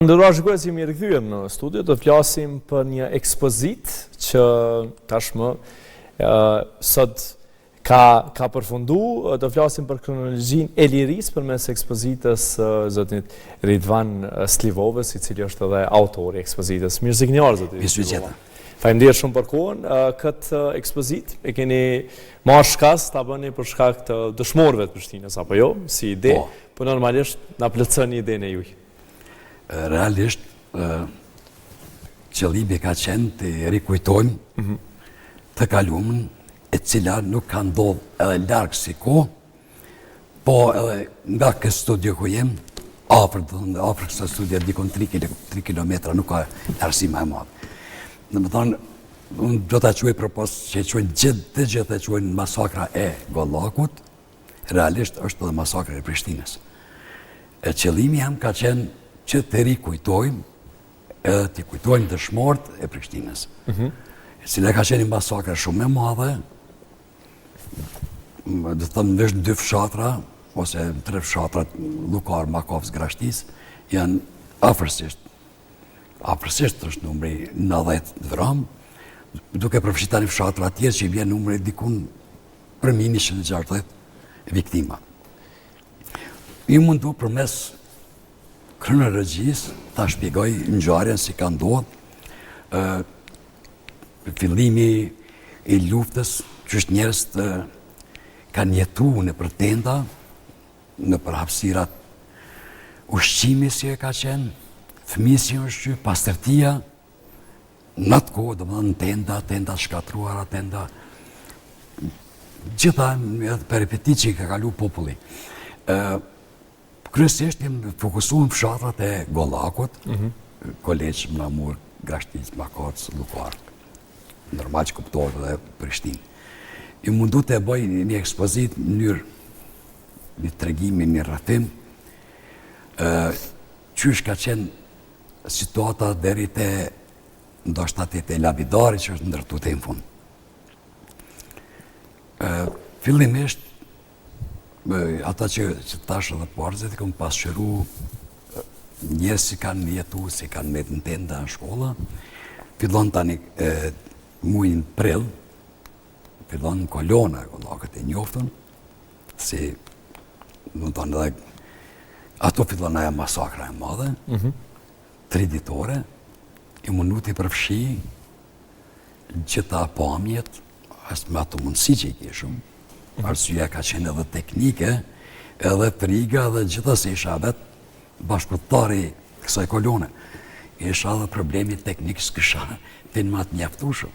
Ndërruar shikues, jemi rikthyer në studio, do flasim për një ekspozit që tashmë sot ka përfundu, do flasim për kronologjinë e lirisë përmes ekspozitës zotit Ridvan Slivovës, i cili është edhe autori i ekspozitës. Mirë se keni ardhur zotit. Mirë. Faleminderit shumë për kohën. Këtë ekspozit e keni marrë shkas ta bëni për shkak të dëshmorëve të Prishtinës apo jo, si ide, po normalisht na plotson idenë e juaj. Realisht, qëllimi ka qenë të rikujtojmë të kalumën e cila nuk ka ndodhë edhe largë si kohë, po edhe nga këtë studio ku jem, afër kësa studio dikon 3 kilometra, nuk ka larësi më e madhë. Në më thonë, unë do të quaj propos që gjithë e quajnë masakra e Gollakut, realisht është edhe masakra e Prishtinës. E qëllimi jam ka qenë që të rikujtojmë edhe të kujtojmë dëshmorët e Prishtinës. Cila ka qenë masakra shumë e madhe, dhe të thëmë vesh në 2 fshatra, ose 3 fshatrat, Llukar, Makovës, Grashtis, janë afërsisht është numri 90 vëram, duke përfshirë tani fshatra tjerë që i vjen numri dikun për 160 viktima. I mundu përmes kronologjisë ta shpjegoj ngjarjen si ka ndodhur, fillimi i luftës, që është njerëz të kanë jetuar në tenda, në hapësirat ushqimi si e ka qenë, fëmijë si është pastërtia, në atë kohë, domethënë tenda shkatruara, tenda gjitha peripeti që i ka kalu populli. Kryesisht jemi fokusuar në fshatrat e Gollakut, Kolegj, Mramur, Grashtic, Makovës, Llukar. Normal që kuptohet edhe Prishtinë. I mundu të bëj një ekspozit në mënyrë, një tregimi, një rrëfim, qysh ka qenë situata deri te ndoshta te lapidari që është ndërtu te në fund. Fillimisht, ata që tash edhe parzit, kom pasqyru njerëz si kanë jetu, si kanë met në tenda në shkolla, fillon tani muajin prill, fillon në kolona, Gollakët e njoftën, si, do të thonë edhe, ato fillon ajo masakra e madhe, 3 ditore, i mundu t'i përfshi gjitha pamjet, as me ato mundësi që i kishëm, arsyeja ka qenë edhe teknike, edhe friga dhe gjithasë isha vetë bashkëpunëtari kësaj kolone. Isha edhe problemi teknik s'kisha filmat mjaftueshëm.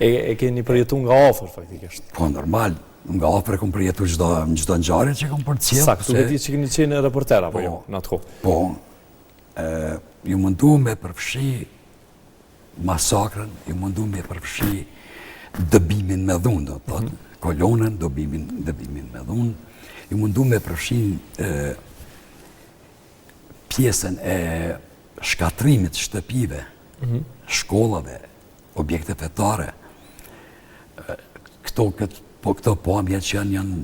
E keni përjetu nga afër faktikisht. Po normal, nga afër kom përjetu çdo ngjarje që kom përcjell. Saktë, duhet të që keni qenë reporter apo jo në atë kohë. Po, ju mundu me përfshi masakrën, ju mundu me përfshi dëbimin me dhunë, do të thotë, kolonën, dëbimin me dhunë, ju mundu me përfshi pjesën e shkatrimit shtëpive, shkollave, objekte fetare. Këto pamje që janë...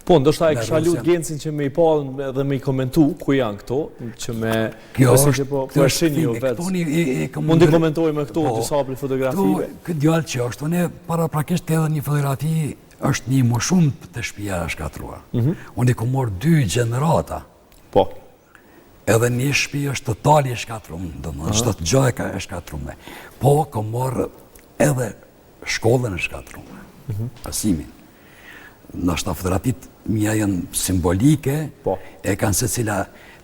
Po, ndoshta e kisha lutë Gencin që me i palë dhe me i komentu ku janë këto, që me... Kjo është... Po e shini jo vetë. Mundi komentoj me këto disa për fotografive. Këtë djallë që është, unë para prakisht edhe një fotografi është një më shumë të shtëpia shkatruar. Unë i kom morë 2 gjenerata. Po. Edhe një shtëpi është totali e shkatruar, është të gjajka e shkatruar. Po, kom morë edhe shkollën e shkatruar, pasimin. Nështë fotografit mija janë simbolike, e kanë se cila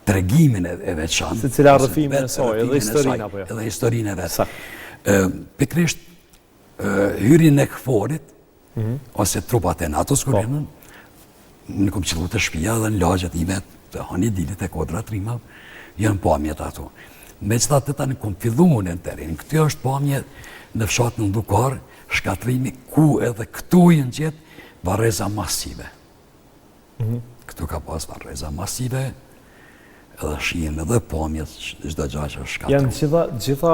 tregimin e veçanë. Se cila rrëfimin e saj, edhe historinë apo jo? Edhe historinë e vetë. Pikrisht, hyrin e këforit, ose trupat e NATO-s kërënën, në kom qëllu të shpia dhe në lagjet ime, të hani dilit e kodra trimav, janë pamjet ato. Me qëta të ta në kom fillu në terin, këtë është pamjet në fshatë në Llukar, shkatrimi ku edhe këtu jënë gjithë varreza masive. Këtu ka pas varreza masive, edhe shihen edhe pamjet çdo gjë që është shkatruar. Janë gjitha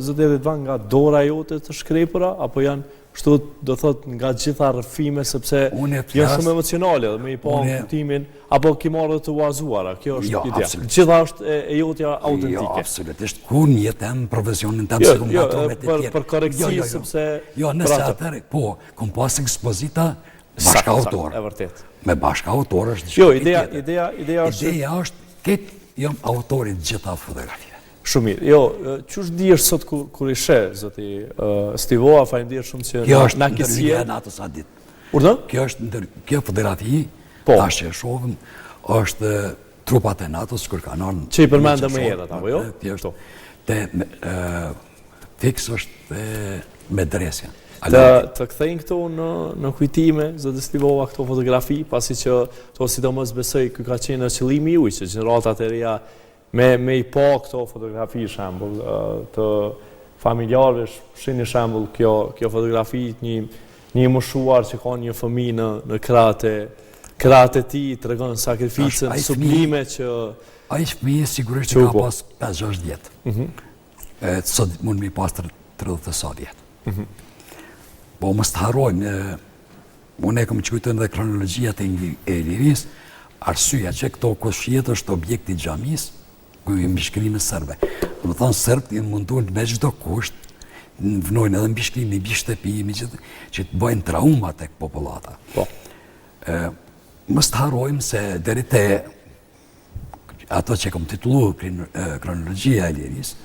zotë Ridvan nga dora jote të shkrepura, apo janë Kështu do thot nga gjitha rrëfime sepse janë shumë emocionale dhe me i pa në kuptimin apo ki marrë të uazuara, kjo është ideja. Gjitha është e jotja autentike. Jo, absolutisht. Kur një jetem, profesionin tem, se kom nga me të tjerë. Për koreksi, sepse... Jo, nëse atër, po, kom pas ekspozita bashka autor. E vërtet. Me bashka autor është... Jo, ideja është... Ideja është, këtë jam autorit gjitha fotografive. Shumë mirë. Jo, qësh di është sot kur i shë, zoti Stivoa, faleminderit shumë që na kisje. Kjo është ndërhyrja e natës atë ditë. Urdhë? Kjo fotografi, tash që e shohim, është trupat e natës kur kanë ardhur. Që i përmendëm më herët apo jo? Kjo është fiks është me dresja. Të kthejnë këto në kujtime, zoti Stivoa, këto fotografi, pasi që to sidomos besoj ky ka qenë qëllimi juaj, që gjeneratat e reja me i pa këto fotografi, shembull, të familjarëve, shini shembull kjo fotografi një moshuar që ka një fëmijë në krahët e tij, tregon sakrificën sublime që ai fëmijë sigurisht ka pas 5-6 vjet. Sot mund mi pas 30 sa vjet. Po mos të harrojmë, unë e kam qytetën dhe kronologjia e lirisë, arsyeja që këto koshjet është objekti i xhamisë, ku i mbishkrimin sërbe. Më thonë, sërbët i mundun me çdo kusht, vënojnë edhe mbishkrimi, mbi shtëpimi, që të bëjnë trauma tek popullata. Mos të harrojmë se deri te ato që kam titulluar kronologjia e lirisë,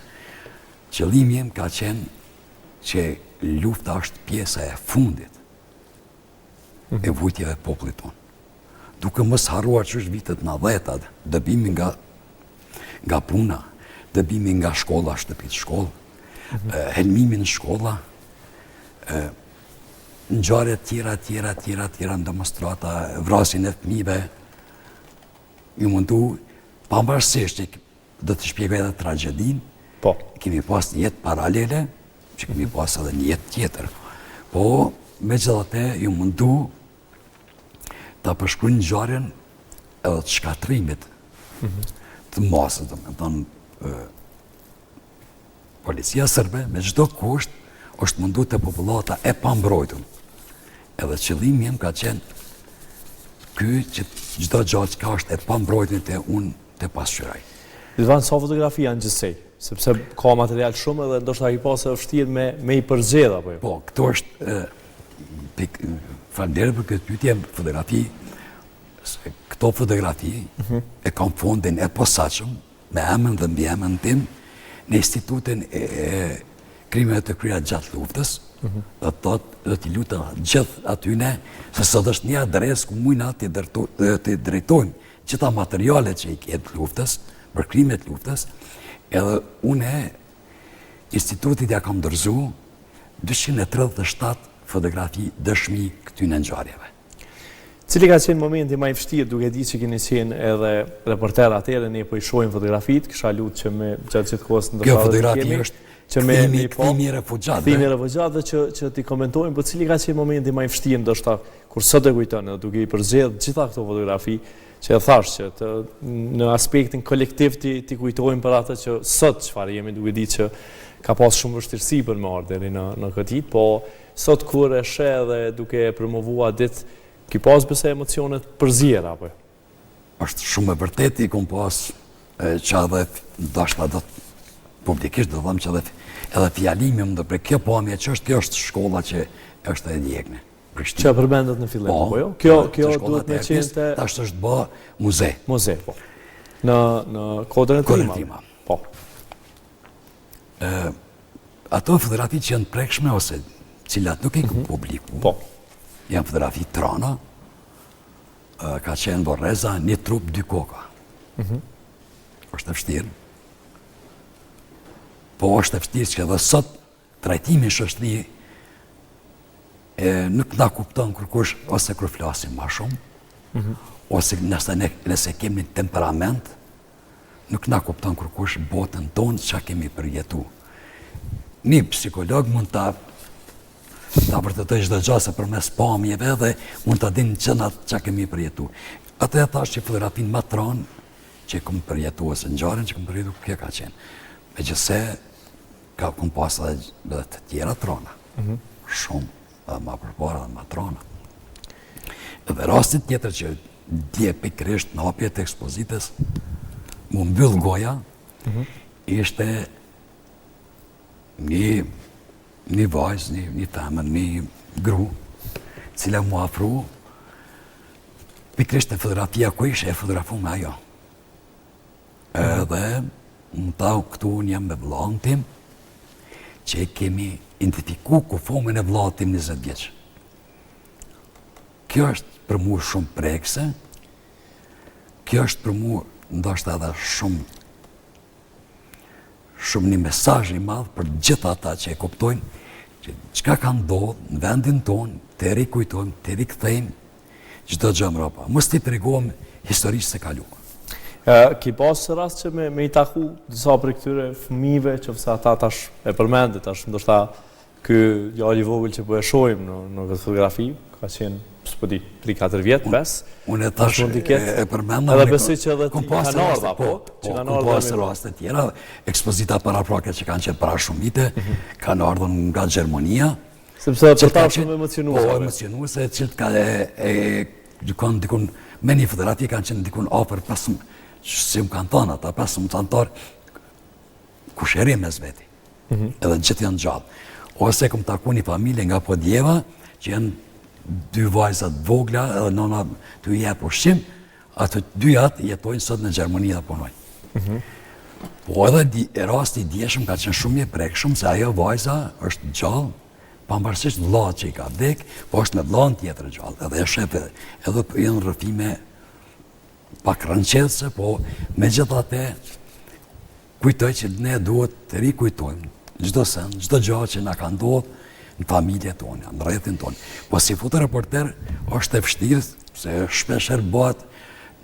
qëllimi im ka qenë që lufta është pjesa e fundit e vujtjeve të popullit tonë. Duke mos harruar që është vitet 90-at, dëbimi nga puna, dëbimi nga shkolla, shtëpit shkollë, helmimi në shkolla, ngjarje tjera në demonstrata, vrasjen e fëmijëve, ju mundu, pavarësisht që do të shpjegoj edhe tragjedinë, kemi pas një jetë paralele, që kemi pas edhe një jetë tjetër. Po, megjithatë, ju mundu ta përshkruaj ngjarjen edhe të shkatrimit të masës, domethënë policia serbe me çdo kusht është mundu te popullata e pambrojtur. Edhe qëllimi im ka qenë ky që çdo gjë që ka është e pambrojtur te unë të pasqyroj. Ilvan, sa fotografi janë gjithsej, sepse ka material shumë edhe ndoshta i pasë vështirë me i përzgjedh apo jo. Po, këto është faleminderit për këtë pyetje, fotografi. Këto fotografi e kam fondin e posaçëm me emrin dhe mbiemrin tim në Institutin e Krimeve të kryera gjatë luftës. Do t'i lutem gjithë atyne se sot është një adresë ku mujna të drejtojnë gjitha materialet që i ketë luftës, për krimet luftës, edhe une institutit ja kam dorëzu 237 fotografi dëshmi këtyne ngjarjeve. Cili ka qenë momenti më i vështirë, duke di që keni qenë edhe reporter atëherë, ne po i shohim fotografitë, kisha lutë që me gjatë gjithë kohës Kjo fotografi është kthimi i refugjatëve që ti komentojmë, po cili ka qenë momenti më i vështirë, ndoshta kur sot e kujton, edhe duke i përzgjedhur gjitha këto fotografi, që e thash që në aspektin kolektiv ti kujtojmë për atë që sot çfarë jemi, duke ditë që ka pas shumë vështirësi për me ardhur deri në këtë ditë, po sot kur e sheh dhe duke e promovuar ditë, ki pas bëse emocionet përzjera, apo? Është shumë e vërtetë, i kom pas që edhe dashta do publikisht do them që edhe fjalimi më do për kjo pamje që është shkolla që është e djegme. Që përmendet në fillim, po jo? Kjo duhet me qenë të... Tash është bë muze. Muze, po. Në kodrën e Trima. Po. Ato fotografi që janë prekshme ose cilat nuk e ku publiku. Po. Janë fotografi trana, ka qenë Borreza, një trup, 2 koka. është e vështirë. Po është e vështirë që edhe sot trajtimi shoqëri nuk na kupton kërkush ose kur flasim ma shumë, ose nëse kemi temperament, nuk na kupton kërkush botën tonë që kemi përjetu. Një psikolog mund ta vërtetoj çdo gjë se përmes pamjeve dhe mund ta dinë gjërat që kemi përjetu. Atë e thash që fotografinë më tronë që kom përjetu ose ngjarjen që kom përjetu, kjo ka qenë. Megjithëse kom pas edhe të tjera trona. Shumë. edhe ma përpara dhe ma trona. Edhe rastit tjetër që dje pikërisht në hapje të ekspozitës, mu mbyll goja, ishte një vajzë, një femër, një gru, cila mu afru, pikërisht në fotografia ku ishe e fotografu me ajo. Edhe më tau këtu unë jam me vllahun tim, që kemi identifiku kufomin e vllahut tim 20 vjeç. Kjo është për mu shumë prekse, kjo është për mu ndoshta edhe shumë një mesazh i madh për gjithë ata që e kuptojnë që çka ka ndodhur në vendin tonë, të rikujtojmë, të rikthejmë çdo gjë mbrapa. Mos t'i tregojmë historisë së kaluar. Ki pas rast që me i taku disa për këtyre fëmijëve që fësa ata tash e përmendit, tash ndoshta ky djali i vogël që po e shohim në këtë fotografi, ka qenë s'po di 3-4 vjet, 5. Unë tash e përmendëm. Edhe besoj që edhe ti kanë ardhur apo? Që kanë ardhur pas raste tjera, ekspozita paraprake që kanë qenë para shumë vite, kanë ardhur nga Gjermania. Sepse për ta shumë emocionuese. Po, emocionuese, që ka dikun me një fotografi kanë qenë dikun afër 5, si më kanë thënë ata, 15 antar kusheri mes veti. Edhe gjithë janë gjallë. Ose kom taku një familje nga Podjeva, që janë 2 vajzat vogla, edhe nona t'u jep ushqim, ato 2 jetojnë sot në Gjermani dhe punojnë. Po edhe rasti i djeshëm ka qenë shumë i prekshëm, se ajo vajza është gjallë, pavarësisht vllat që i ka vdek, po është me vllahun tjetër gjallë, edhe e shef edhe janë rrëfime pak rënqellëse, po megjithatë kujtoj që ne duhet të rikujtojmë çdo send, çdo gjë që na ka ndodhur në familjen tonë, në rrethin tonë. Po si fotoreporter është e vështirë, se shpeshherë bëhet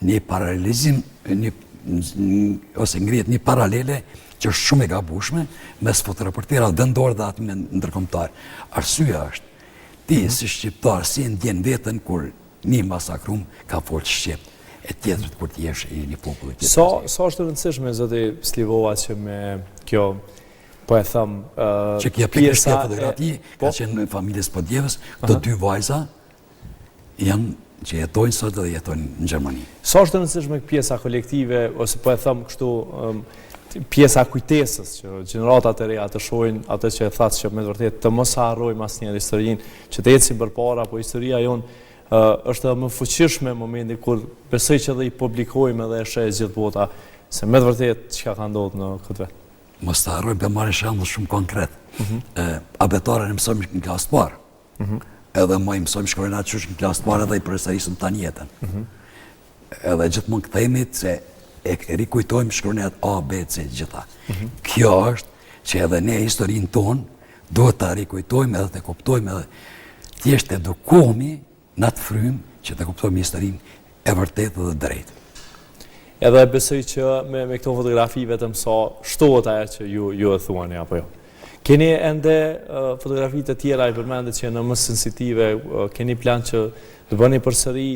një paralelizim, ose ngrihet një paralele që është shumë e gabueshme mes fotoreporterat vendor dhe aty ndërkombëtar. Arsyeja është, ti si shqiptar si ndjen veten kur një masakrum ka folë shqip, e tjetrit kur ti jesh i një populli tjetër. Sa është e rëndësishme zoti Slivova që me kjo po e thëmë që kja pjesa fotografi ka qenë në familjes Podjevës, të 2 vajza janë që jetojnë sot dhe jetojnë në Gjermani. Sa është të rëndësishme pjesa kolektive, ose po e thëmë kështu pjesa kujtesës, që gjeneratat e reja të shohin atë që e thatë që me të vërtet të mos harrojmë asnjëherë historinë, që të ecim përpara, po historia jonë është edhe më fuqishme në momentin kur besoj që edhe i publikojmë edhe e sheh gjithë bota, se me të vërtet çka ka ndodhur në këtë vend. Mos të harroj për marrë shembull shumë konkret. Abetarën e mësojmë në klasë të parë. Edhe më i mësojmë shkruajnë atë qysh në klasë të parë edhe i përsërisëm tani jetën. Edhe gjithmonë kthehemi se e rikujtojmë shkruajnë atë A, B, C gjitha. Kjo është që edhe ne historinë tonë duhet ta rikujtojmë edhe të kuptojmë edhe thjesht edukohemi në atë frymë që të kuptojmë historinë e vërtetë dhe drejtë. Edhe besoj që me këto fotografi vetëm sa shtohet ajo që ju e thuani apo jo. Keni ende fotografi të tjera i përmendet që në më sensitive, keni plan që të bëni përsëri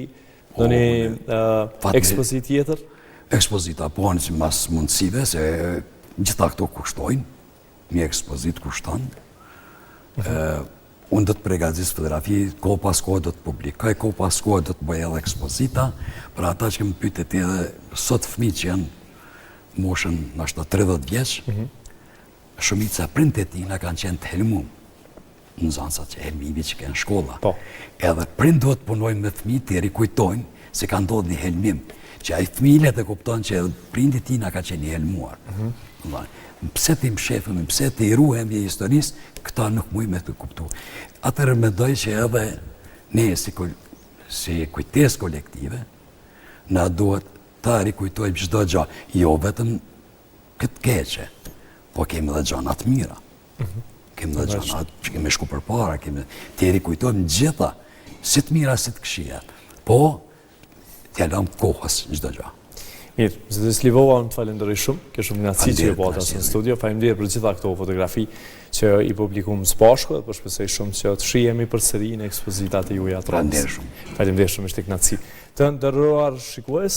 ndonjë ekspozit tjetër? Ekspozita po që mas mundësive, se gjitha këto kushtojnë, një ekspozit kushton. Unë do të përgatitis fotografi, kohë pas kohë do të publikoj, kohë pas kohë do të bëj edhe ekspozita, për ata që më pyetet edhe sot fëmijë që janë moshën ndoshta 30 vjeç, shumica prindët e tina kanë qenë të helmum në zonat që helmimi që kanë shkolla. Edhe prindët duhet punojnë me fëmijët të rikujtojnë se ka ndodhur një helmim, që ai fëmijë të kupton që prindit tina ka qenë i helmuar. Pse ti më shefëm, pse ti ruhem i historisë, këta nuk muj me të kuptu. Atëherë mendoj që edhe ne si kujtesë kolektive, na duhet ta rikujtojmë çdo gjë, jo vetëm këtë keqe, po kemi edhe gjëra të mira. Kemi edhe gjëra që kemi shku përpara, ti rikujtojmë gjitha, si të mira, si të këqija. Po, t'ja lëmë kohës çdo gjë. Mirë, zoti Slivova, unë të falenderoj shumë, ke shumë knatësi që ju bota në studio, faleminderit për gjitha këto fotografi që i publikuam së bashku dhe shpresoj shumë që të shihemi përsëri në ekspozitat e juaja të radhës. Faleminderit shumë, ishte knatësi. Të nderuar shikues,